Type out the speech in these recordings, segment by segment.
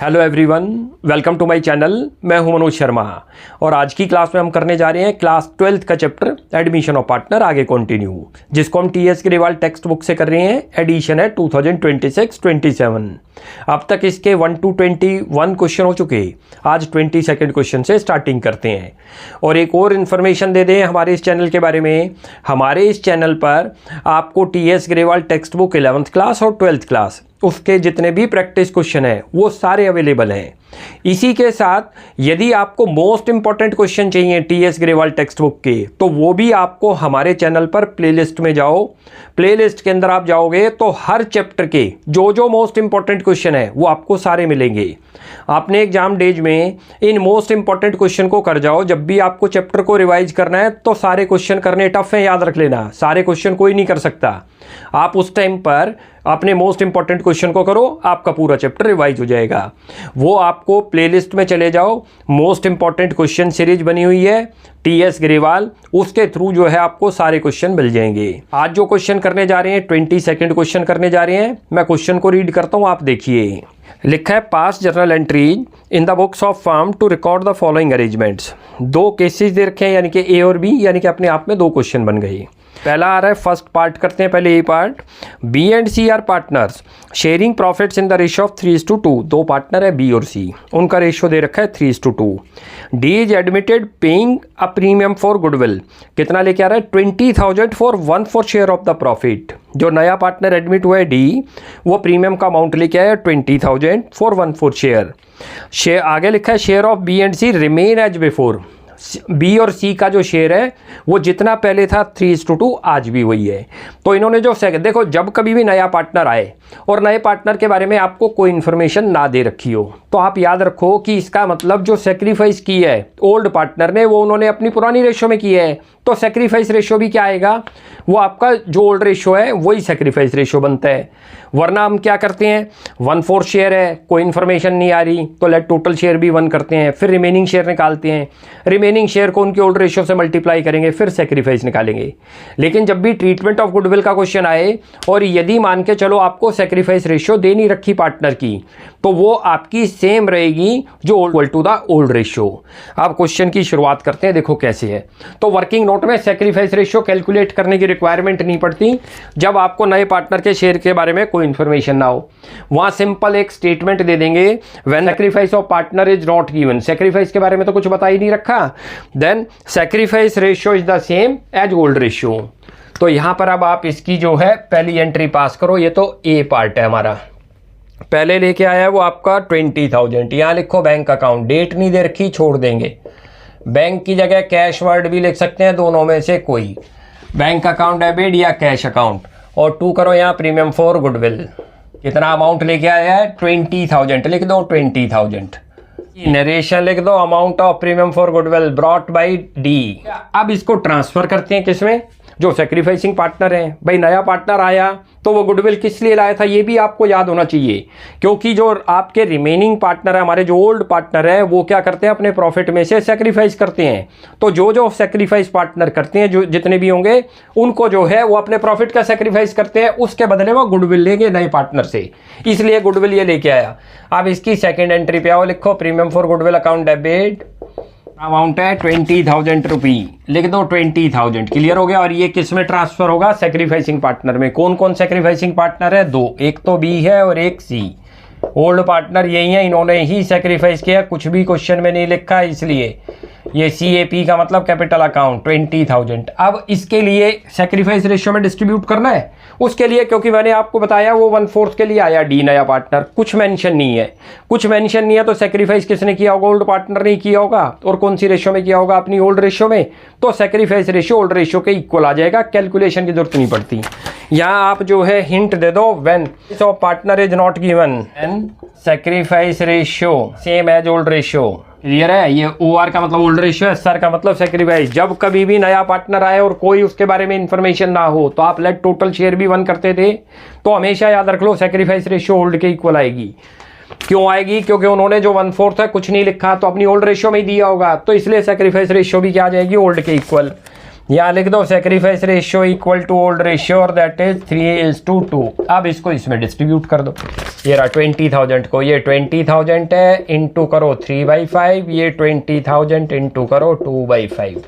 Hello everyone, welcome to my channel. मैं हूं मनोज शर्मा और आज की क्लास में हम करने जा रहे हैं क्लास 12th का चैप्टर एडमिशन ऑफ पार्टनर आगे कंटिन्यू, जिसको हम टीएस ग्रेवाल टेक्स्ट बुक से कर रहे हैं। एडिशन है 2026-27। अब तक इसके 1 to 21 क्वेश्चन हो चुके। आज 22nd क्वेश्चन से स्टार्टिंग करते हैं। और एक और इन्फॉर्मेशन दे दें हमारे इस चैनल के बारे में। हमारे इस चैनल पर आपको TS Grewal text book 11th class और 12th क्लास उसके जितने भी प्रैक्टिस क्वेश्चन हैं वो सारे अवेलेबल हैं। इसी के साथ यदि आपको मोस्ट इंपॉर्टेंट क्वेश्चन चाहिए टीएस ग्रेवाल टेक्स्ट बुक के, तो वो भी आपको हमारे चैनल पर प्लेलिस्ट में जाओ। प्लेलिस्ट के अंदर आप जाओगे तो हर चैप्टर के जो मोस्ट इंपॉर्टेंट क्वेश्चन है वो आपको सारे मिलेंगे। आपने एग्जाम डेज में इन मोस्ट इंपॉर्टेंट क्वेश्चन को कर जाओ। जब भी आपको चैप्टर को रिवाइज करना है तो सारे क्वेश्चन करने टफ है, याद रख लेना। सारे क्वेश्चन कोई नहीं कर सकता। आप उस टाइम पर अपने मोस्ट इंपॉर्टेंट क्वेश्चन को करो, आपका पूरा चैप्टर रिवाइज हो जाएगा। वो आपको प्लेलिस्ट में चले जाओ, मोस्ट इंपॉर्टेंट क्वेश्चन सीरीज बनी हुई है टीएस ग्रेवाल, उसके थ्रू जो है आपको सारे क्वेश्चन मिल जाएंगे। आज जो क्वेश्चन करने जा रहे हैं 22nd क्वेश्चन करने जा रहे हैं। मैं क्वेश्चन को रीड करता हूं, आप देखिए। लिखा है pass journal entries in the books of firm to record the following arrangements. दो केसेस दे रखे हैं, यानी कि ए और बी, यानी कि अपने आप में दो क्वेश्चन बन गए। पहला आ रहा है, फर्स्ट पार्ट करते हैं पहले। A part, B and C are partners sharing profits in the ratio of 3:2। दो पार्टनर है बी और सी, उनका रेशियो दे रखा है 3:2। D is admitted paying a premium for goodwill. कितना लेके आ रहा है? 20,000 for 1/4 share of the profit. जो नया पार्टनर एडमिट हुआ है डी, वो प्रीमियम का अमाउंट लेके आया 20,000 फॉर 1/4 शेयर। आगे लिखा है share of B and C remain as before. B और सी का जो शेयर है वो जितना पहले था 3:2 आज भी वही है। तो इन्होंने जो देखो, जब कभी भी नया पार्टनर आए और नए पार्टनर के बारे में आपको कोई इन्फॉर्मेशन ना दे रखी हो, तो आप याद रखो कि इसका मतलब जो सेक्रीफाइस की है ओल्ड पार्टनर ने, वो उन्होंने अपनी पुरानी रेशो में की है। तो सेक्रीफाइस रेशो भी क्या आएगा? वो आपका जो ओल्ड रेशो है वही सेक्रीफाइस रेशो बनता है। वरना हम क्या करते हैं, 1/4 शेयर है, कोई इन्फॉर्मेशन नहीं आ रही, तो लेट टोटल शेयर भी 1 करते हैं, फिर रिमेनिंग शेयर निकालते हैं। रिमेनिंग शेयर को उनके ओल्ड रेशो से मल्टीप्लाई करेंगे, फिर सेक्रीफाइस निकालेंगे। लेकिन जब भी ट्रीटमेंट ऑफ गुडविल का क्वेश्चन आए और यदि मान के चलो आपको सेक्रीफाइस रेशो दे नहीं रखी पार्टनर की, तो वो आपकी सेम रहेगी जो equal to the old ratio. अब क्वेश्चन की शुरुआत करते हैं, देखो कैसे है। तो वर्किंग नोट में सेक्रीफाइस रेशो कैलकुलेट करने की रिक्वायरमेंट नहीं पड़ती जब आपको नए पार्टनर के शेयर के बारे में कोई इंफॉर्मेशन ना हो। वहां सिंपल एक स्टेटमेंट दे देंगे, when sacrifice of partner is not given. Sacrifice के बारे में तो कुछ बता ही नहीं रखा, then sacrifice ratio is the same as old ratio. तो यहां पर अब आप इसकी जो है पहली एंट्री पास करो। ये तो ए पार्ट है हमारा। पहले लेके आया है वो आपका 20,000। यहां लिखो बैंक अकाउंट, डेट नहीं दे रखी, छोड़ देंगे। बैंक की जगह कैश वर्ड भी लिख सकते हैं, दोनों में से कोई। बैंक अकाउंट डेबिट या कैश अकाउंट। और 2 करो यहाँ प्रीमियम फॉर गुडविल। कितना अमाउंट लेके आया है? 20,000। लिख दो 20,000। नरेशन लिख दो, amount of premium for goodwill brought by D. अब इसको ट्रांसफर करते हैं किसमें? जो सेक्रीफाइसिंग पार्टनर है। भाई नया पार्टनर आया तो वो गुडविल किस लिए लाया था, ये भी आपको याद होना चाहिए। क्योंकि जो आपके रिमेनिंग पार्टनर है, हमारे जो ओल्ड पार्टनर है, वो क्या करते हैं, अपने प्रॉफिट में से सेक्रीफाइस करते हैं। तो जो सेक्रीफाइस पार्टनर करते हैं, जो जितने भी होंगे, उनको जो है वो अपने प्रॉफिट का सेक्रीफाइस करते हैं, उसके बदले वो गुडविल लेंगे नए पार्टनर से। इसलिए गुडविल ये लेके आया। अब इसकी सेकेंड एंट्री पे आओ, लिखो premium for goodwill account debit, amount है 20,000 रुपी। लिख दो 20,000। क्लियर हो गया। और ये किस में ट्रांसफर होगा? सेक्रीफाइसिंग पार्टनर में। कौन कौन सेक्रीफाइसिंग पार्टनर है? 2, एक तो बी है और एक सी। ओल्ड पार्टनर यही है, इन्होंने ही सेक्रीफाइस किया, कुछ भी क्वेश्चन में नहीं लिखा, इसलिए ये CAP का मतलब कैपिटल अकाउंट 20,000। अब इसके लिए सेक्रीफाइस रेशियो में डिस्ट्रीब्यूट करना है। उसके लिए, क्योंकि मैंने आपको बताया वो 1/4 के लिए आया डी नया पार्टनर, कुछ मेंशन नहीं है। कुछ मेंशन नहीं है तो सेक्रीफाइस किसने किया होगा? ओल्ड पार्टनर ने किया होगा। और कौन सी रेशियो में किया होगा? अपनी ओल्ड रेशियो में। तो सेक्रीफाइस रेशियो ओल्ड रेशियो के इक्वल आ जाएगा, कैलकुलेशन की जरूरत नहीं पड़ती। यहाँ आप जो है हिंट दे दो, when partner is not given and sacrifice ratio same as old ratio. Clear है? ये OR का मतलब ओल्ड रेशियो, SR का मतलब सेक्रीफाइस। जब कभी भी नया पार्टनर आए और कोई उसके बारे में इंफॉर्मेशन ना हो, तो आप लेट टोटल शेयर भी 1 करते थे, तो हमेशा याद रख लो सेक्रीफाइस रेशियो ओल्ड के इक्वल आएगी। क्यों आएगी? क्योंकि उन्होंने जो 1/4 है कुछ नहीं लिखा, तो अपनी ओल्ड रेशियो में ही दिया होगा, तो इसलिए सेक्रीफाइस रेशियो भी क्या आ जाएगी? ओल्ड के इक्वल। यहाँ लिख दो sacrifice ratio equal to old ratio और दैट इज 3:2। अब इसको इसमें डिस्ट्रीब्यूट कर दो। ये रहा 20,000 को, ये 20,000 है, इंटू करो 3/5, ये 20,000 इंटू करो 2/5,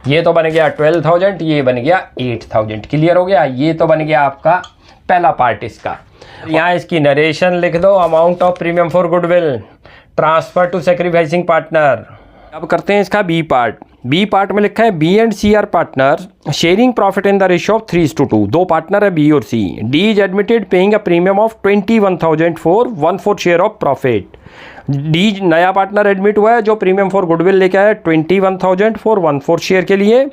ये तो बन गया 12,000, ये बन गया 8,000। क्लियर हो गया? ये तो बन गया आपका पहला पार्ट इसका। यहाँ इसकी नरेशन लिख दो, amount of premium for goodwill transfer to sacrificing partner. अब करते हैं इसका बी पार्ट। बी पार्ट में लिखा है B and C are partner sharing profit in the ratio of 3:2। दो पार्टनर है बी और C. D is admitted paying a premium of 21,000 for 1/4 share of profit. D नया पार्टनर एडमिट हुआ है जो प्रीमियम फॉर गुडविल लेके आया 21,000 for 1/4 share के लिए,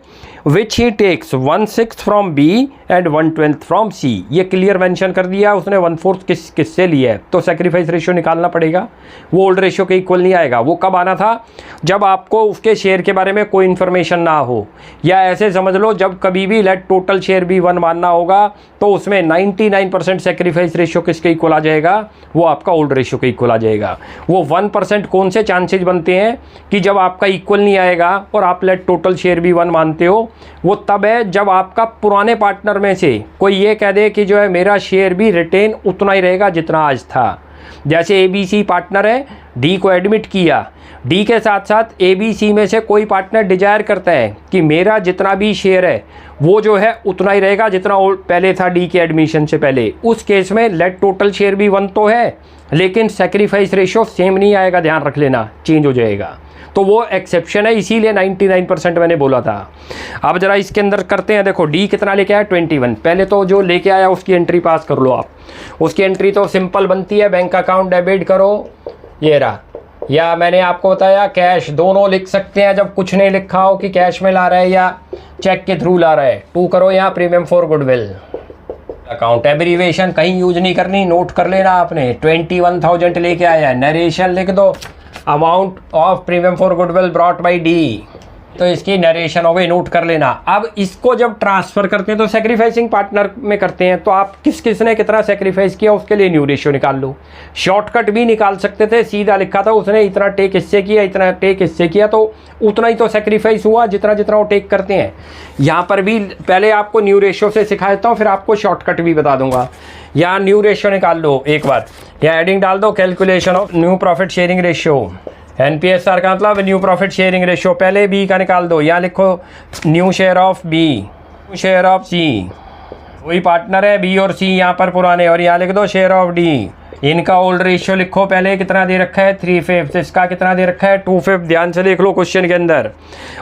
which he takes 1/6 from B and 1/12 from C. ये क्लियर मेंशन कर दिया उसने 1/4 किससे लिया है, तो सेक्रीफाइस रेशियो निकालना पड़ेगा। वो ओल्ड रेशियो के इक्वल नहीं आएगा। वो कब आना था? जब आपको उसके शेयर के बारे में कोई इन्फॉर्मेशन ना हो, या ऐसे समझ लो जब कभी भी लेट टोटल शेयर भी 1 मानना होगा तो उसमें 99% सेक्रीफाइस रेशियो किसके इक्वल आ जाएगा? वो आपका ओल्ड रेशियो के इक्वल आ जाएगा। वो 1% कौन से चांसेज बनते हैं कि जब आपका इक्वल नहीं आएगा और आप लेट टोटल शेयर भी 1 मानते हो, वो तब है जब आपका पुराने पार्टनर में से कोई ये कह दे कि जो है मेरा शेयर भी रिटेन उतना ही रहेगा जितना आज था। जैसे ABC पार्टनर है, डी को एडमिट किया, डी के साथ साथ ABC में से कोई पार्टनर डिजायर करता है कि मेरा जितना भी शेयर है वो जो है उतना ही रहेगा जितना पहले था डी के एडमिशन से पहले। उस केस में लेट टोटल शेयर भी 1 तो है, लेकिन सेक्रीफाइस रेशियो सेम नहीं आएगा, ध्यान रख लेना, चेंज हो जाएगा। तो वो एक्सेप्शन है, इसीलिए 99% मैंने बोला था। अब जरा इसके अंदर करते हैं। देखो डी कितना लेके आया 21। पहले तो जो लेके आया उसकी एंट्री पास कर लो आप। उसकी एंट्री तो सिंपल बनती है, बैंक अकाउंट डेबिट करो, ये रहा, या मैंने आपको बताया कैश, दोनों लिख सकते हैं जब कुछ नहीं लिखा हो कि कैश में ला रहा है या चेक के थ्रू ला रहा है। 2 करो यहाँ premium for goodwill account. Abbreviation कहीं यूज नहीं करनी, नोट कर लेना आपने। 21,000 लेके आया है, नरेशन लिख दो, amount of premium for goodwill brought by D, तो इसकी नरेशन हो गई, नोट कर लेना। अब इसको जब ट्रांसफर करते हैं तो सेक्रीफाइसिंग पार्टनर में करते हैं, तो आप किसने कितना सेक्रीफाइस किया उसके लिए न्यू रेशियो निकाल लो। शॉर्टकट भी निकाल सकते थे, सीधा लिखा था उसने इतना टेक इससे किया, इतना टेक इससे किया, तो उतना ही तो सेक्रीफाइस हुआ जितना जितना वो टेक करते हैं। यहाँ पर भी पहले आपको न्यू रेशियो से सिखा देता हूँ, फिर आपको शॉर्टकट भी बता दूंगा। यहाँ न्यू रेशियो निकाल लो एक बार, यहाँ एडिंग डाल दो, calculation of new profit sharing ratio. NPSR का मतलब न्यू प्रॉफिट शेयरिंग रेशियो। पहले बी का निकाल दो, यहाँ लिखो new share of B, new share of C, वही पार्टनर है बी और सी यहाँ पर पुराने, और यहाँ लिख दो शेयर ऑफ डी। इनका ओल्ड रेशियो लिखो, पहले कितना दे रखा है 3/5, इसका कितना दे रखा है 2/5, ध्यान से देख लो क्वेश्चन के अंदर।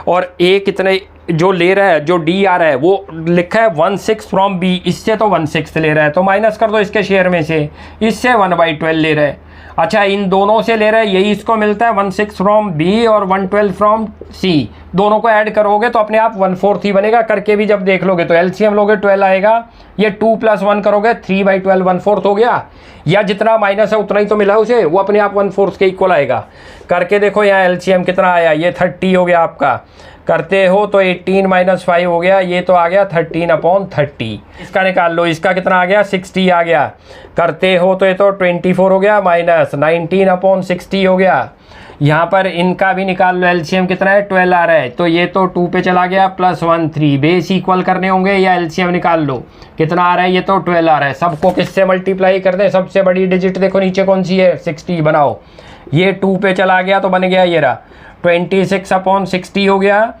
और ए कितने जो ले रहा है, जो डी आ रहा है वो लिखा है 1/6 फ्रॉम बी, इससे तो 1/6 ले रहा है, तो माइनस कर दो इसके शेयर में से, इससे 1/12 ले रहा है। अच्छा, इन दोनों से ले रहा है, यही इसको मिलता है 1/6 फ्रॉम बी और 1/12 फ्रॉम सी, दोनों को ऐड करोगे तो अपने आप 1/4 ही बनेगा। करके भी जब देख लोगे तो एलसीएम लोगे 12 आएगा, ये 2 + 1 करोगे 3/12 1/4 हो गया, या जितना माइनस है उतना ही तो मिला उसे, वो अपने आप 1/4 के इक्वल आएगा। करके देखो यहाँ एलसीएम कितना आया, ये 30 हो गया आपका, करते हो तो 18 - 5 हो गया, ये तो आ गया 13/30। इसका निकाल लो, इसका कितना आ गया 60 आ गया, करते हो तो ये तो 24 हो गया माइनस 19/60 हो गया। यहाँ पर इनका भी निकाल लो, एलसीएम कितना है 12 आ रहा है, तो ये तो 2 पे चला गया, +1 3, बेस इक्वल करने होंगे या एलसीएम निकाल लो, कितना आ रहा है, ये तो 12 आ रहा है। सबको किससे मल्टीप्लाई कर दें, सबसे बड़ी डिजिट देखो नीचे कौन सी है 60 बनाओ, ये 2 पे चला गया तो बन गया ये रहा 26/60 हो गया,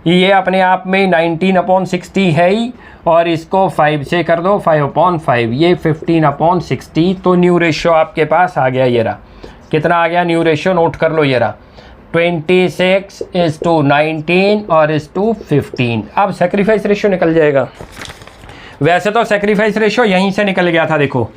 ये अपने आप में 19/60 है ही, और इसको 5 से कर दो 5/5, ये 15/60। तो न्यू रेशियो आपके पास आ गया, ये रहा कितना आ गया न्यू रेशियो, नोट कर लो, ये रहा 26:19 और 15। अब सेक्रीफाइस रेशियो निकल जाएगा। वैसे तो सेक्रीफाइस रेशियो यहीं से निकल गया था, देखो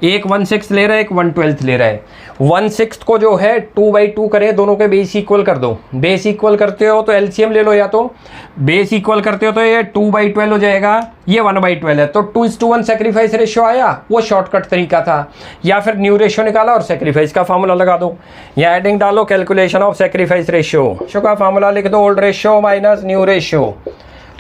एक 1/6 ले रहा है, एक 1/12 ले रहा है। 1/6 को जो है 2/2 करें, दोनों के बेस इक्वल कर दो। बेस इक्वल करते हो तो एलसीएम ले लो, या तो बेस इक्वल करते हो तो ये 2/12 हो जाएगा, ये 1/12 है, तो 2:1 सेक्रीफाइस रेशियो आया, वो शॉर्टकट तरीका था। या फिर न्यू रेशियो निकाला और सेक्रीफाइस का फार्मूला लगा दो, या एडिंग डालो, कैलकुलेशन ऑफ सेक्रीफाइस रेशियो का फार्मूला लिख दो, old ratio minus new ratio.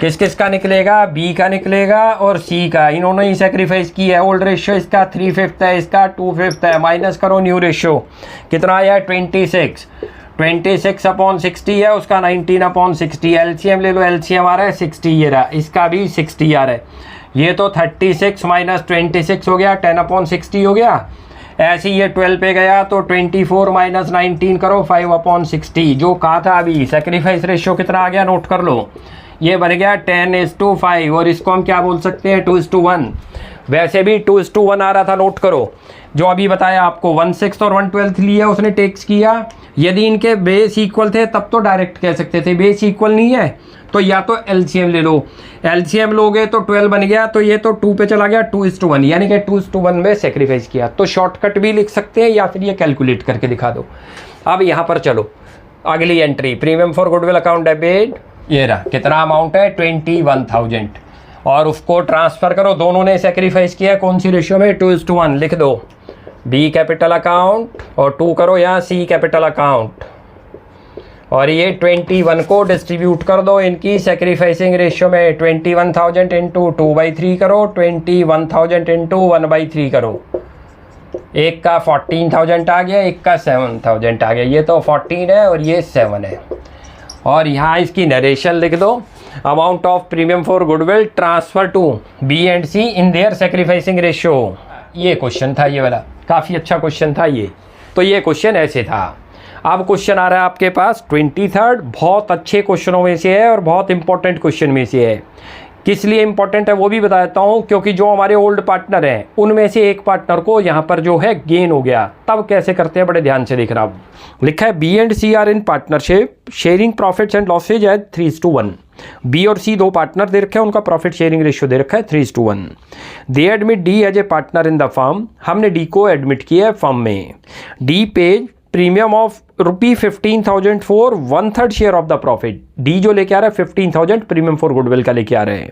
किस किस का निकलेगा, बी का निकलेगा और सी का, इन्होंने ही सेक्रीफाइस की है। ओल्ड रेशियो इसका 3/5 है, इसका 2/5 है, माइनस करो न्यू रेशियो, कितना आया 26। 26/60 है, उसका 19/60। एलसीएम ले लो, एलसीएम आ रहा है 60, ये रहा, इसका भी 60 आ रहा है। ये तो 36 - 26 हो गया, 10/60 हो गया। ऐसे ही ये 12 पे गया तो 24 - 19 करो, 5/60। जो कहा था अभी सेक्रीफाइस रेशियो कितना आ गया, नोट कर लो। ये बन गया 10:5, और इसको हम क्या बोल सकते हैं, 2:1। वैसे भी 2:1 आ रहा था, नोट करो। जो अभी बताया आपको 1/6 और 1/12 लिया उसने, टेक्स किया। यदि इनके बेस इक्वल थे तब तो डायरेक्ट कह सकते थे, बेस इक्वल नहीं है तो या तो एलसीएम ले लो। एलसीएम लोगे तो 12 बन गया, तो ये तो 2 पे चला गया, 2:1, यानी कि 2:1 में सेक्रीफाइस किया। तो शॉर्टकट भी लिख सकते हैं या फिर ये कैलकुलेट करके दिखा दो। अब यहाँ पर चलो अगली entry, premium for goodwill account debit, ये रहा, कितना अमाउंट है, 21,000, और उसको ट्रांसफ़र करो। दोनों ने सेक्रीफाइस किया, कौन सी रेशियो में, 2:1। लिख दो बी कैपिटल अकाउंट और 2 करो यहाँ सी कैपिटल अकाउंट, और ये 21 को डिस्ट्रीब्यूट कर दो इनकी सेक्रीफाइसिंग रेशियो में। 21,000 इंटू 2/3 करो, 21,000 इंटू 1/3 करो। एक का 14,000 आ गया, एक का 7,000 आ गया। ये तो 14 है और ये 7 है। और यहाँ इसकी नरेशन लिख दो, amount of premium for goodwill transfer to B and C in their sacrificing ratio. ये क्वेश्चन था, ये वाला काफ़ी अच्छा क्वेश्चन था ये। तो ये क्वेश्चन ऐसे था। अब क्वेश्चन आ रहा है आपके पास 23rd, बहुत अच्छे क्वेश्चनों में से है और बहुत इंपॉर्टेंट क्वेश्चन में से है। किस लिए इंपॉर्टेंट है वो भी बता देता हूँ, क्योंकि जो हमारे ओल्ड पार्टनर हैं उनमें से एक पार्टनर को यहाँ पर जो है गेन हो गया, तब कैसे करते हैं, बड़े ध्यान से देखना। लिखा है B and C are in partnership sharing profits and losses at 3:1। B और सी दो पार्टनर दे रखे हैं, उनका प्रॉफिट शेयरिंग रेशियो दे रखा है 3:1। They admit D as a partner in the firm, हमने डी को एडमिट किया है फर्म में। D pays premium of ₹15,000 for 1/3 share of the profit. D जो लेके आ रहा है 15,000 प्रीमियम फॉर गुडविल का लेके आ रहे हैं।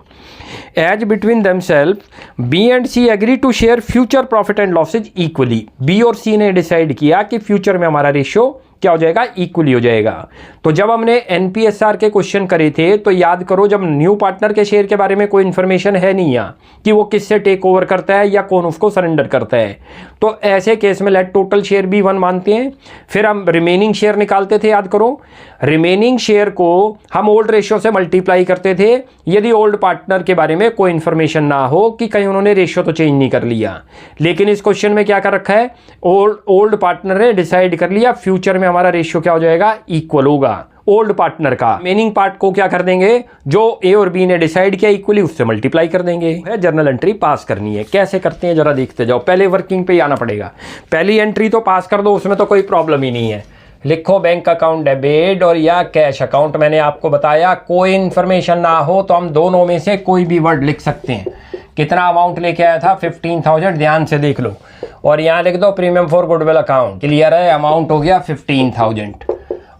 As between themselves B and C agree to share future profit and losses equally. B और सी ने डिसाइड किया कि फ्यूचर में हमारा रेशियो क्या हो जाएगा, इक्वली हो जाएगा। तो जब हमने एनपीएसआर के क्वेश्चन करे थे तो याद करो, जब न्यू पार्टनर के शेयर के बारे में कोई इन्फॉर्मेशन है नहीं यहाँ कि वो किससे टेक ओवर करता है या कौन उसको सरेंडर करता है, तो ऐसे केस में लेट टोटल शेयर भी 1 मानते हैं। फिर हम रिमेनिंग शेयर निकालते थे, याद करो। रिमेनिंग शेयर को हम ओल्ड रेशियो से मल्टीप्लाई करते थे यदि ओल्ड पार्टनर के बारे में कोई इन्फॉर्मेशन ना हो कि कहीं उन्होंने रेशियो तो चेंज नहीं कर लिया। लेकिन इस क्वेश्चन में क्या कर रखा है, ओल्ड पार्टनर ने डिसाइड कर लिया फ्यूचर में हमारा रेशियो क्या हो जाएगा, इक्वल होगा ओल्ड पार्टनर का। रिमेनिंग पार्ट को क्या कर देंगे, जो ए और बी ने डिसाइड किया इक्वली, उससे मल्टीप्लाई कर देंगे। जर्नल एंट्री पास करनी है, कैसे करते हैं जरा देखते जाओ। पहले वर्किंग पे आना पड़ेगा, पहली एंट्री तो पास कर दो, उसमें तो कोई प्रॉब्लम ही नहीं है। लिखो बैंक अकाउंट डेबिट और या कैश अकाउंट। मैंने आपको बताया कोई इन्फॉर्मेशन ना हो तो हम दोनों में से कोई भी वर्ड लिख सकते हैं। कितना अमाउंट लेके आया था, 15,000, ध्यान से देख लो। और यहाँ लिख दो premium for goodwill account, clear है, अमाउंट हो गया 15,000।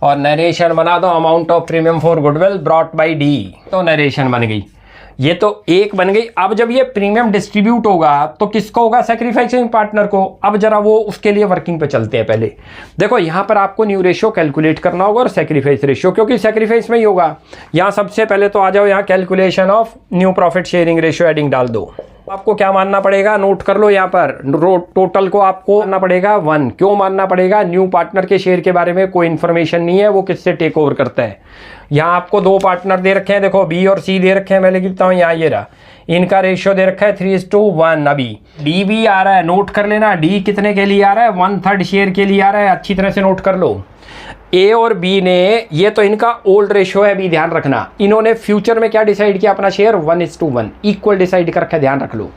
और नरेशन बना दो, amount of premium for goodwill brought by D, तो नरेशन बन गई। ये तो एक बन गई। अब जब ये प्रीमियम डिस्ट्रीब्यूट होगा तो किसको होगा, सेक्रीफाइसिंग पार्टनर को। अब जरा वो उसके लिए वर्किंग पे चलते हैं। पहले देखो यहाँ पर आपको न्यू रेशियो कैलकुलेट करना होगा और सेक्रीफाइस रेशियो, क्योंकि सेक्रीफाइस में ही होगा। यहाँ सबसे पहले तो आ जाओ, यहाँ calculation of new profit sharing ratio adding डाल दो। आपको क्या मानना पड़ेगा, नोट कर लो। यहाँ पर टोटल को आपको मानना पड़ेगा 1। क्यों मानना पड़ेगा, न्यू पार्टनर के शेयर के बारे में कोई इन्फॉर्मेशन नहीं है, वो किससे टेक ओवर करता है। यहाँ आपको 2 पार्टनर दे रखे हैं, देखो बी और सी दे रखे हैं। मैं लिखता हूँ यहाँ, ये रहा, इनका रेशियो दे रखा है 3:1। अभी डी भी आ रहा है, नोट कर लेना। डी कितने के लिए आ रहा है, 1/3 शेयर के लिए आ रहा है, अच्छी तरह से नोट कर लो। ए और बी ने, ये तो इनका ओल्ड रेशियो है, अभी ध्यान रखना। इन्होंने फ्यूचर में क्या डिसाइड किया, अपना शेयर 1:1 इक्वल डिसाइड कर रखा है, ध्यान रख लो।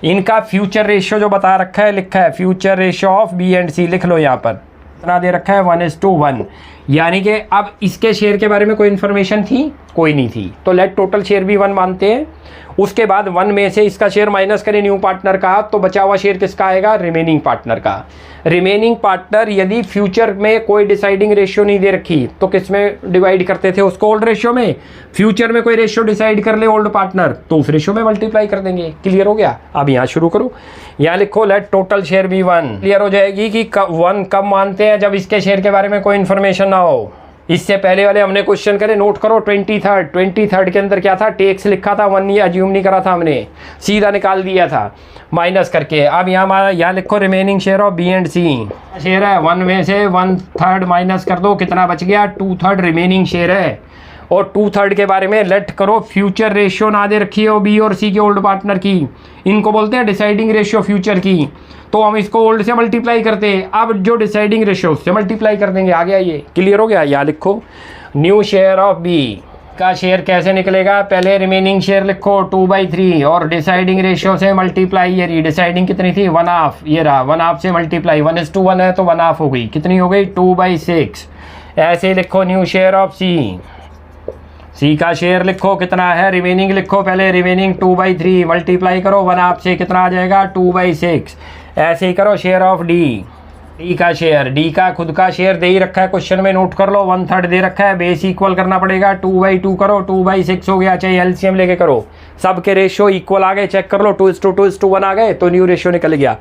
इनका फ्यूचर रेशियो जो बता रखा है, लिखा है future ratio of B and C, लिख लो यहाँ पर, इतना दे रखा है 1:1। यानी कि अब इसके शेयर के बारे में कोई इन्फॉर्मेशन थी, कोई नहीं थी, तो लेट टोटल शेयर भी 1 मानते हैं। उसके बाद 1 में से इसका शेयर माइनस करें न्यू पार्टनर का, तो बचा हुआ शेयर किसका आएगा, रिमेनिंग पार्टनर का। रिमेनिंग पार्टनर यदि फ्यूचर में कोई डिसाइडिंग रेशियो नहीं दे रखी तो किस में डिवाइड करते थे उसको, ओल्ड रेशियो में। फ्यूचर में कोई रेशियो डिसाइड कर ले ओल्ड पार्टनर तो उस रेशियो में मल्टीप्लाई कर देंगे। क्लियर हो गया। अब यहाँ शुरू करो, यहाँ लिखो let total share be 1। Clear हो जाएगी कि 1 कब मानते हैं, जब इसके शेयर के बारे में कोई इन्फॉर्मेशन ना हो। इससे पहले वाले हमने क्वेश्चन करे, नोट करो 23 के अंदर क्या था, टेक्स लिखा था, 1 ये अज्यूम नहीं करा था हमने, सीधा निकाल दिया था माइनस करके। अब यहाँ हमारा यहाँ लिखो remaining share of B and C, share है 1 में से 1/3 माइनस कर दो, कितना बच गया 2/3 रिमेनिंग शेयर है। और 2/3 के बारे में लेट करो फ्यूचर रेशियो ना दे रखी हो बी और सी के ओल्ड पार्टनर की, इनको बोलते हैं डिसाइडिंग रेशियो फ्यूचर की, तो हम इसको ओल्ड से मल्टीप्लाई करते हैं। अब जो डिसाइडिंग रेशियो उससे मल्टीप्लाई कर देंगे, आ गया ये, क्लियर हो गया। यहाँ लिखो न्यू शेयर ऑफ बी का शेयर कैसे निकलेगा, पहले रिमेनिंग शेयर लिखो 2/3 और डिसाइडिंग रेशियो से मल्टीप्लाई, ये रही डिसाइडिंग कितनी थी 1/2, ये रहा 1/2 से मल्टीप्लाई, 1:1 है तो 1/2 हो गई, कितनी हो गई 2/6। ऐसे लिखो न्यू शेयर ऑफ सी का शेयर लिखो कितना है, रिमेनिंग लिखो पहले, रिमेनिंग 2/3 मल्टीप्लाई करो 1/2 से, कितना आ जाएगा 2/6। ऐसे ही करो शेयर ऑफ डी का शेयर, डी का खुद का शेयर दे ही रखा है क्वेश्चन में, नोट कर लो 1/3 दे रखा है, बेस इक्वल करना पड़ेगा 2/2 करो, 2/6 हो गया, चाहे एलसीएम लेके करो, सबके रेशियो इक्वल आ गए, चेक कर लो 2:2:1 आ गए तो न्यू रेशियो निकल गया।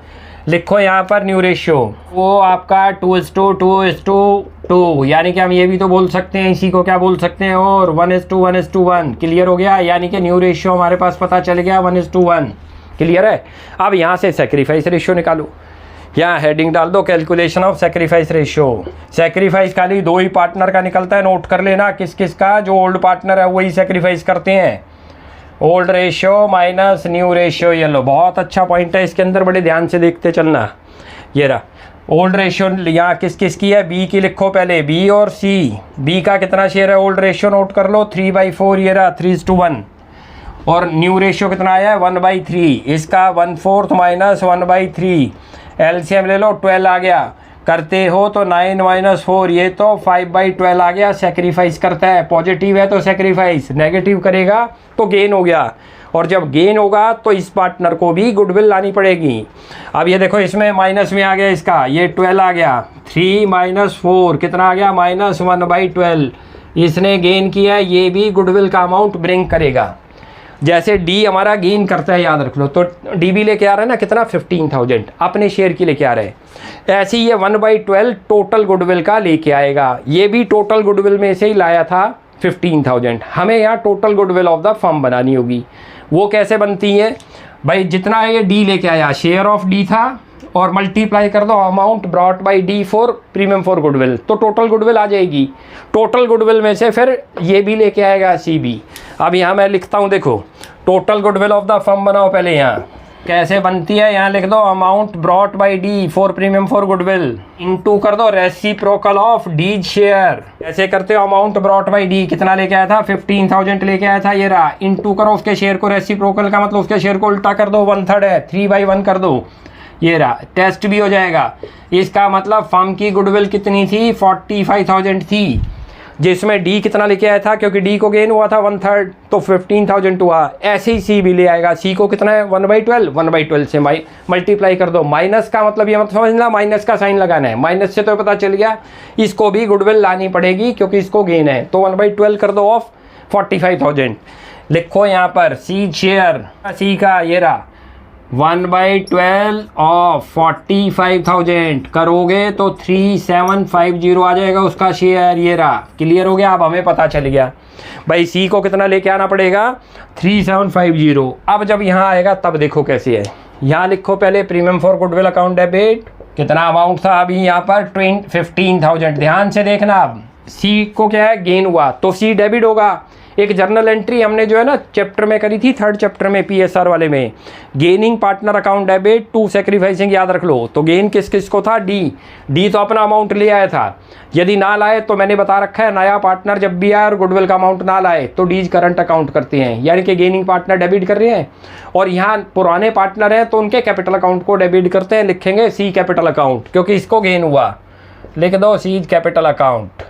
लिखो यहाँ पर न्यू रेशियो, वो आपका 2:2:2, यानी कि हम ये भी तो बोल सकते हैं, इसी को क्या बोल सकते हैं, और 1:1:1, क्लियर हो गया। यानी कि न्यू रेशियो हमारे पास पता चल गया 1:1, क्लियर है। अब यहाँ से सेक्रीफाइस रेशियो निकालो, यहाँ हेडिंग डाल दो calculation of sacrifice ratio. Sacrifice खाली 2 ही पार्टनर का निकलता है, नोट कर लेना किस किस का, जो ओल्ड पार्टनर है वही सेक्रीफाइस करते हैं, old ratio minus new ratio. ये लो बहुत अच्छा पॉइंट है, इसके अंदर बड़े ध्यान से देखते चलना। ये रहा ओल्ड रेशियो, यहाँ किस किस की है, बी की लिखो पहले, बी और सी, बी का कितना शेयर है ओल्ड रेशियो नोट कर लो 3/4, ये रहा 3:1, और न्यू रेशियो कितना आया है 1/3, इसका 1/4 माइनस 1/3, एलसीएम ले लो 12 आ गया, करते हो तो 9 - 4, ये तो 5/12 आ गया। सेक्रीफाइस करता है, पॉजिटिव है तो सेक्रीफाइस, नेगेटिव करेगा तो गेन हो गया, और जब गेन होगा तो इस पार्टनर को भी गुडविल लानी पड़ेगी। अब ये देखो इसमें माइनस में आ गया, इसका ये 12 आ गया, 3 - 4 कितना आ गया -1/12, इसने गेन किया, ये भी गुडविल का अमाउंट ब्रिंग करेगा। जैसे डी हमारा गेन करता है, याद रख लो, तो डी भी लेके आ रहा है ना कितना 15,000 अपने शेयर की लेके आ रहे हैं, ऐसे ही ये 1/12 टोटल गुडविल का लेके आएगा, ये भी टोटल गुडविल में से ही लाया था 15,000। हमें यहाँ total goodwill of the firm बनानी होगी, वो कैसे बनती है भाई, जितना ये डी लेके आया शेयर ऑफ डी था, और मल्टीप्लाई कर दो amount brought by D for premium for goodwill, तो टोटल गुडविल आ जाएगी। टोटल गुडविल में से फिर ये भी लेके आएगा सी भी। अब यहाँ मैं लिखता हूँ, देखो total goodwill of the firm बनाओ पहले, यहाँ कैसे बनती है, यहाँ लिख दो amount brought by D for premium for goodwill, into कर दो रेसिप्रोकल ऑफ डी शेयर। ऐसे करते हो अमाउंट ब्रॉट बाई डी कितना लेके आया था 15,000 लेके आया था, ये रहा, इनटू करो उसके शेयर को, रेसिप्रोकल का मतलब उसके शेयर को उल्टा कर दो, 1/3 है 3/1 कर दो, ये रहा, टेस्ट भी हो जाएगा। इसका मतलब फर्म की गुडविल कितनी थी 45,000 थी, जिसमें डी कितना लेके आया था, क्योंकि डी को गेन हुआ था 1/3 तो 15,000 हुआ। ऐसे ही सी भी ले आएगा, सी को कितना है 1/12 से मल्टीप्लाई कर दो। माइनस का मतलब ये मत समझना माइनस का साइन लगाना है, माइनस से तो पता चल गया इसको भी गुडविल लानी पड़ेगी क्योंकि इसको गेन है, तो 1/12 कर दो ऑफ 45,000। लिखो यहाँ पर सी शेयर, सी का ये रहा 1/12 ऑफ 45,000 करोगे तो 3750 आ जाएगा उसका शेयर, ये रहा, क्लियर हो गया। अब हमें पता चल गया भाई सी को कितना लेके आना पड़ेगा 3750। अब जब यहाँ आएगा तब देखो कैसे है, यहाँ लिखो पहले premium for goodwill account debit, कितना अमाउंट था अभी यहाँ पर 15,000, ध्यान से देखना। अब सी को क्या है गेन हुआ तो सी डेबिट होगा। एक जर्नल एंट्री हमने जो है ना चैप्टर में करी थी, 3rd चैप्टर में पीएसआर वाले में, gaining partner account debit to sacrificing, याद रख लो। तो गेन किस किस को था, डी तो अपना अमाउंट ले आया था, यदि ना लाए तो मैंने बता रखा है नया पार्टनर जब भी आए और गुडविल का अमाउंट ना लाए तो डी करंट अकाउंट करते हैं, यानी कि गेनिंग पार्टनर डेबिट कर रहे हैं, और यहाँ पुराने पार्टनर हैं तो उनके कैपिटल अकाउंट को डेबिट करते हैं, लिखेंगे सी कैपिटल अकाउंट क्योंकि इसको गेन हुआ, लिख दो सी कैपिटल अकाउंट।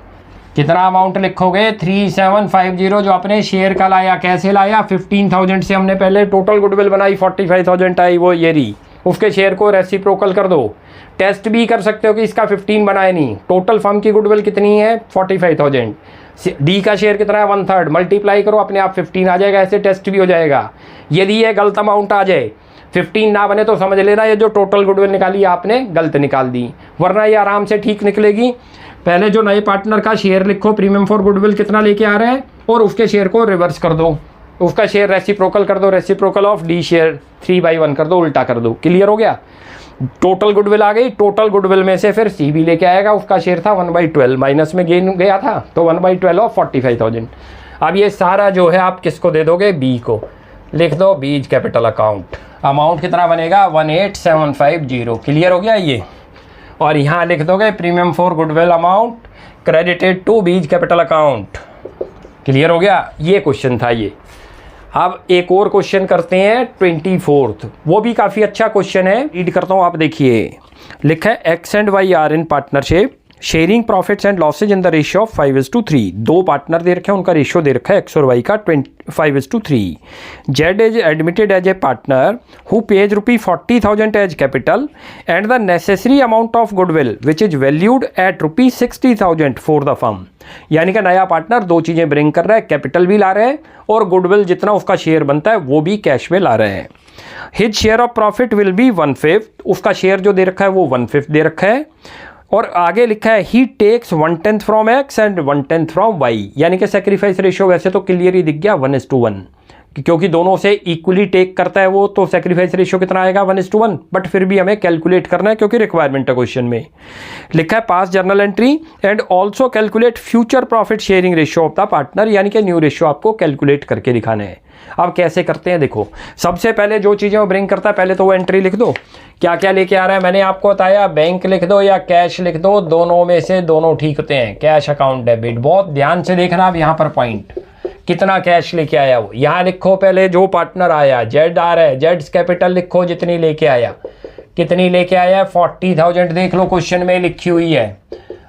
कितना अमाउंट लिखोगे 3750 जो अपने शेयर का लाया, कैसे लाया 15,000 से हमने पहले टोटल गुडविल बनाई, 45,000 आई वो ये रही, उसके शेयर को रेसिप्रोकल कर दो। टेस्ट भी कर सकते हो कि इसका 15 बनाए नहीं, टोटल फर्म की गुडविल कितनी है 45,000, डी का शेयर कितना है 1/3, मल्टीप्लाई करो अपने आप 15 आ जाएगा, ऐसे टेस्ट भी हो जाएगा। यदि ये गलत अमाउंट आ जाए 15 ना बने तो समझ लेना ये जो टोटल गुडविल निकाली आपने गलत निकाल दी, वरना ये आराम से ठीक निकलेगी। पहले जो नए पार्टनर का शेयर लिखो, प्रीमियम फॉर गुडविल कितना लेके आ रहा है, और उसके शेयर को रिवर्स कर दो, उसका शेयर रेसिप्रोकल कर दो, रेसिप्रोकल ऑफ डी शेयर 3/1 कर दो, उल्टा कर दो। क्लियर हो गया। टोटल गुडविल आ गई, टोटल गुडविल में से फिर सी भी लेके आएगा, उसका शेयर था 1/12, माइनस में गेन गया था तो 1/12 ऑफ 45,000। अब ये सारा जो है आप किसको दे दोगे, बी को। लिख दो बीज कैपिटल अकाउंट। अमाउंट कितना बनेगा 18750। क्लियर हो गया ये। और यहाँ लिख दोगे premium for goodwill amount credited to B's capital account. Clear हो गया। ये क्वेश्चन था ये। अब एक और क्वेश्चन करते हैं 24th, वो भी काफ़ी अच्छा क्वेश्चन है, रीड करता हूँ, आप देखिए। लिखा है X and Y are in partnership sharing profits and losses in the ratio of 5:3। दो पार्टनर दे रखे हैं, उनका रेशियो दे रखा है एक्स और वाई का 5:3। Z is admitted as a partner who pays ₹40,000 as capital and the necessary amount of goodwill which is valued at ₹60,000 for the firm. यानी कि नया पार्टनर दो चीज़ें ब्रिंग कर रहा है, कैपिटल भी ला रहा है और गुडविल जितना उसका शेयर बनता है वो भी कैश में ला रहे हैं। His share of profit will be 1/5, उसका शेयर जो दे रखा है वो 1/5 दे रखा है। और आगे लिखा है he takes 1/10 from X and 1/10 from Y. यानी कि सेक्रीफाइस रेशियो वैसे तो क्लियर ही दिख गया 1:1, क्योंकि दोनों से इक्वली टेक करता है वो, तो सेक्रीफाइस रेशियो कितना आएगा 1:1। बट फिर भी हमें कैलकुलेट करना है क्योंकि रिक्वायरमेंट है क्वेश्चन में। लिखा है pass journal entry and also calculate future profit sharing ratio of the partner. यानी कि न्यू रेशियो आपको कैलकुलेट करके दिखाना है। अब कैसे करते हैं देखो, सबसे पहले जो चीज़ें वो ब्रिंग करता है पहले तो वो एंट्री लिख दो, क्या क्या लेके आ रहा है। मैंने आपको बताया बैंक लिख दो या कैश लिख दो, दोनों में से दोनों ठीक होते हैं। कैश अकाउंट डेबिट, बहुत ध्यान से देखना अब यहाँ पर पॉइंट, कितना कैश लेके आया वो। यहाँ लिखो पहले जो पार्टनर आया, जेड आ रहा है, जेड्स कैपिटल लिखो जितनी लेके आया, कितनी लेके आया 40,000 देख लो क्वेश्चन में लिखी हुई है।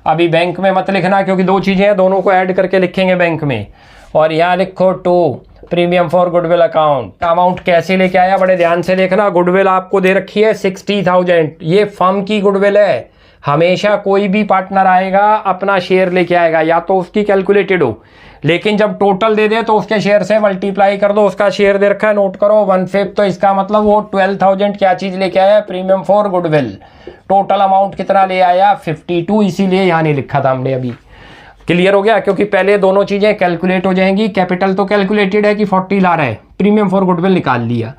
अभी बैंक में मत लिखना क्योंकि दो चीज़ें हैं, दोनों को ऐड करके लिखेंगे बैंक में। और यहाँ लिखो 2 premium for goodwill account. Amount कैसे लेके आया बड़े ध्यान से देखना। गुडविल आपको दे रखी है 60,000, ये फर्म की गुडविल है। हमेशा कोई भी पार्टनर आएगा अपना शेयर लेके आएगा, या तो उसकी कैलकुलेटेड हो, लेकिन जब टोटल दे दे तो उसके शेयर से मल्टीप्लाई कर दो। उसका शेयर दे रखा है, नोट करो 1/5, तो इसका मतलब वो 12,000 क्या चीज़ लेके आया, premium for goodwill. Total amount कितना ले आया 52, इसीलिए यहाँ नहीं लिखा था हमने अभी। क्लियर हो गया, क्योंकि पहले दोनों चीज़ें कैलकुलेट हो जाएंगी। कैपिटल तो कैलकुलेटेड है कि 40 ला रहा है, प्रीमियम फॉर गुडविल निकाल लिया।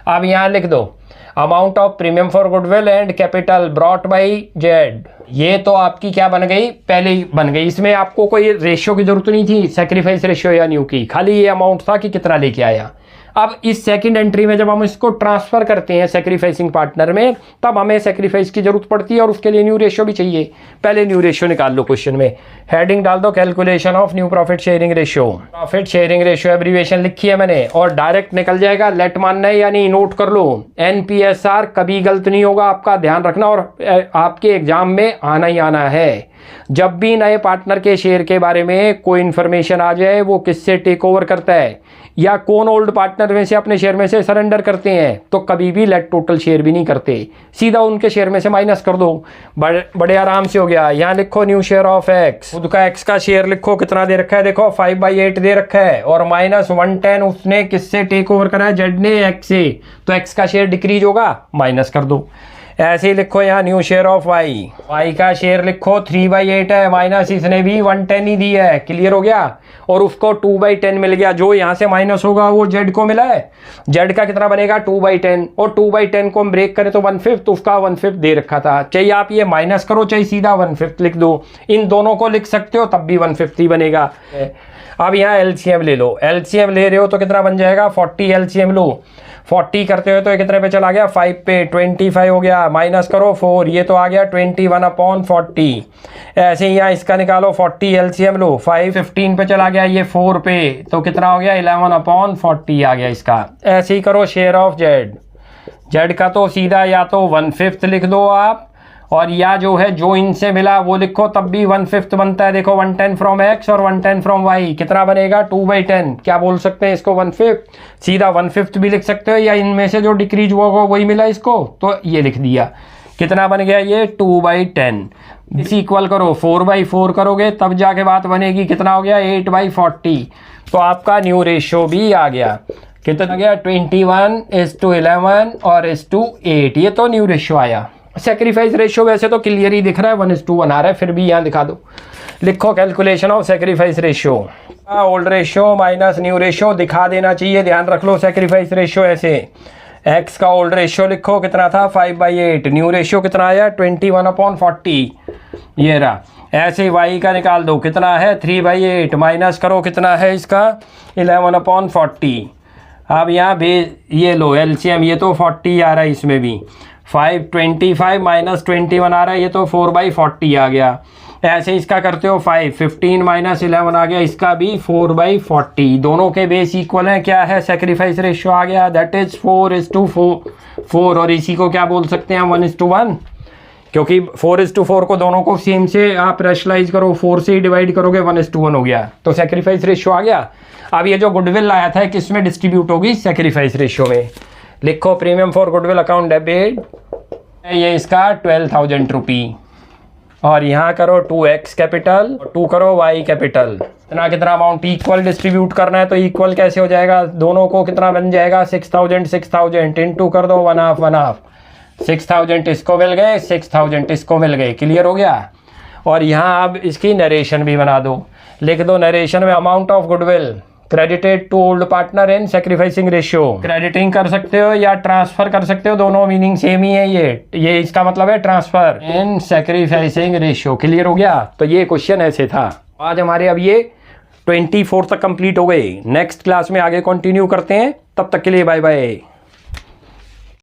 अब यहाँ लिख दो amount of premium for goodwill and capital brought by Z. ये तो आपकी क्या बन गई, पहले ही बन गई। इसमें आपको कोई रेशियो की जरूरत नहीं थी, सेक्रीफाइस रेशियो या न्यू की, खाली ये अमाउंट था कि कितना लेके आया। अब इस सेकंड एंट्री में जब हम इसको ट्रांसफर करते हैं सेक्रीफाइसिंग पार्टनर में, तब हमें सेक्रीफाइस की जरूरत पड़ती है और उसके लिए न्यू रेशियो भी चाहिए। पहले न्यू रेशियो निकाल लो क्वेश्चन में, हेडिंग डाल दो calculation of new profit sharing ratio. Profit sharing ratio abbreviation लिखी है मैंने और डायरेक्ट निकल जाएगा। लेट मानना है यानी नोट कर लो, NPSR कभी गलत नहीं होगा, आपका ध्यान रखना, और आपके एग्जाम में आना ही आना है। जब भी नए पार्टनर के शेयर के बारे में कोई इन्फॉर्मेशन आ जाए, वो किससे टेक ओवर करता है या कौन ओल्ड पार्टनर में से अपने शेयर में से सरेंडर करते हैं, तो कभी भी लेट टोटल शेयर भी नहीं करते, सीधा उनके शेयर में से माइनस कर दो। बड़े आराम से हो गया। यहाँ लिखो न्यू शेयर ऑफ एक्स, खुद का एक्स का शेयर लिखो कितना दे रखा है, देखो 5/8 दे रखा है, और माइनस 110 उसने किससे टेक ओवर करा है, जेड ने एक्स से, तो एक्स का शेयर डिक्रीज होगा, माइनस कर दो। ऐसे ही लिखो यहाँ new share of Y, Y का शेयर लिखो 3/8 है, माइनस इसने भी 110 ही दी है। क्लियर हो गया, और उसको 2/10 मिल गया, जो यहाँ से माइनस होगा वो जेड को मिला है। जेड का कितना बनेगा 2/10, और 2/10 को हम ब्रेक करें तो 1/5, तो उसका 1/5 दे रखा था। चाहिए आप ये माइनस करो, चाहे सीधा 1/5 लिख दो, इन दोनों को लिख सकते हो तब भी 1/5 ही बनेगा। अब यहाँ LCM ले लो, LCM ले रहे हो तो कितना बन जाएगा 40, LCM लो 40 करते हो तो ये कितने पे चला गया 5 पे, 25 हो गया, माइनस करो 4, ये तो आ गया 21/40। ऐसे ही यहाँ इसका निकालो 40 LCM लो, 5 15 पे चला गया, ये 4 पे, तो कितना हो गया 11/40 आ गया इसका। ऐसे ही करो शेयर ऑफ जेड, जेड का तो सीधा या तो 1/5 लिख दो आप, और या जो है जो इनसे मिला वो लिखो, तब भी 1/5 बनता है। देखो 110 फ्रॉम एक्स और 110 फ्रॉम वाई, कितना बनेगा 2/10। क्या बोल सकते हैं इसको 1/5, सीधा 1/5 भी लिख सकते हो, या इनमें से जो डिक्रीज हुआ होगा वही मिला इसको, तो ये लिख दिया। कितना बन गया ये 2/10। इसी इक्वल करो 4/4 करोगे तब जाके बात बनेगी, कितना हो गया 8/40। तो आपका न्यू रेशियो भी आ गया, कितना गया 21:11 और 1:8, ये तो न्यू रेशियो आया। सेक्रीफाइस रेशियो वैसे तो क्लियर ही दिख रहा है, 1:1 आ रहा है, फिर भी यहाँ दिखा दो। लिखो calculation of sacrifice ratio, old ratio minus new ratio दिखा देना चाहिए, ध्यान रख लो। सेक्रीफाइस रेशियो ऐसे, एक्स का ओल्ड रेशियो लिखो कितना था 5/8, न्यू रेशियो कितना आया 21/40, ये रहा। ऐसे वाई का निकाल दो कितना है 3/8, माइनस करो कितना है इसका 11/40। अब यहाँ ये लो एलसीएम, ये तो 40 आ रहा है, इसमें भी 525 माइनस 21 आ रहा है, ये तो 4/40 आ गया। ऐसे इसका करते हो 15 माइनस 11 आ गया, इसका भी 4/40। दोनों के बेस इक्वल हैं, क्या है सेक्रीफाइस रेशियो आ गया, दैट इज 4:4। और इसी को क्या बोल सकते हैं 1:1, क्योंकि 4:4 को दोनों को सेम से आप रेशनलाइज करो, 4 से ही डिवाइड करोगे 1:1 हो गया, तो सेक्रीफाइस रेशियो आ गया। अब ये जो गुडविल लाया था किस में डिस्ट्रीब्यूट होगी, सेक्रीफाइस रेशियो में। लिखो premium for goodwill account debit, ये इसका 12,000 रुपी, और यहाँ करो 2x कैपिटल, 2 करो y कैपिटल। कितना अमाउंट इक्वल डिस्ट्रीब्यूट करना है, तो इक्वल कैसे हो जाएगा, दोनों को कितना बन जाएगा 6,000 इनटू कर दो 1/2। 6,000 इसको मिल गए, 6,000 इसको मिल गए, क्लियर हो गया। और यहाँ अब इसकी नरेशन भी बना दो, लिख दो नरेशन में amount of goodwill credited to old partner in sacrificing ratio. Crediting कर सकते हो या ट्रांसफर कर सकते हो, दोनों मीनिंग सेम ही है। ये इसका मतलब है ट्रांसफर इन सेक्रीफाइसिंग रेशियो, क्लियर हो गया। तो ये क्वेश्चन ऐसे था। आज हमारे अब ये 24 तक कंप्लीट हो गए। नेक्स्ट क्लास में आगे कंटिन्यू करते हैं, तब तक के लिए बाय बाय।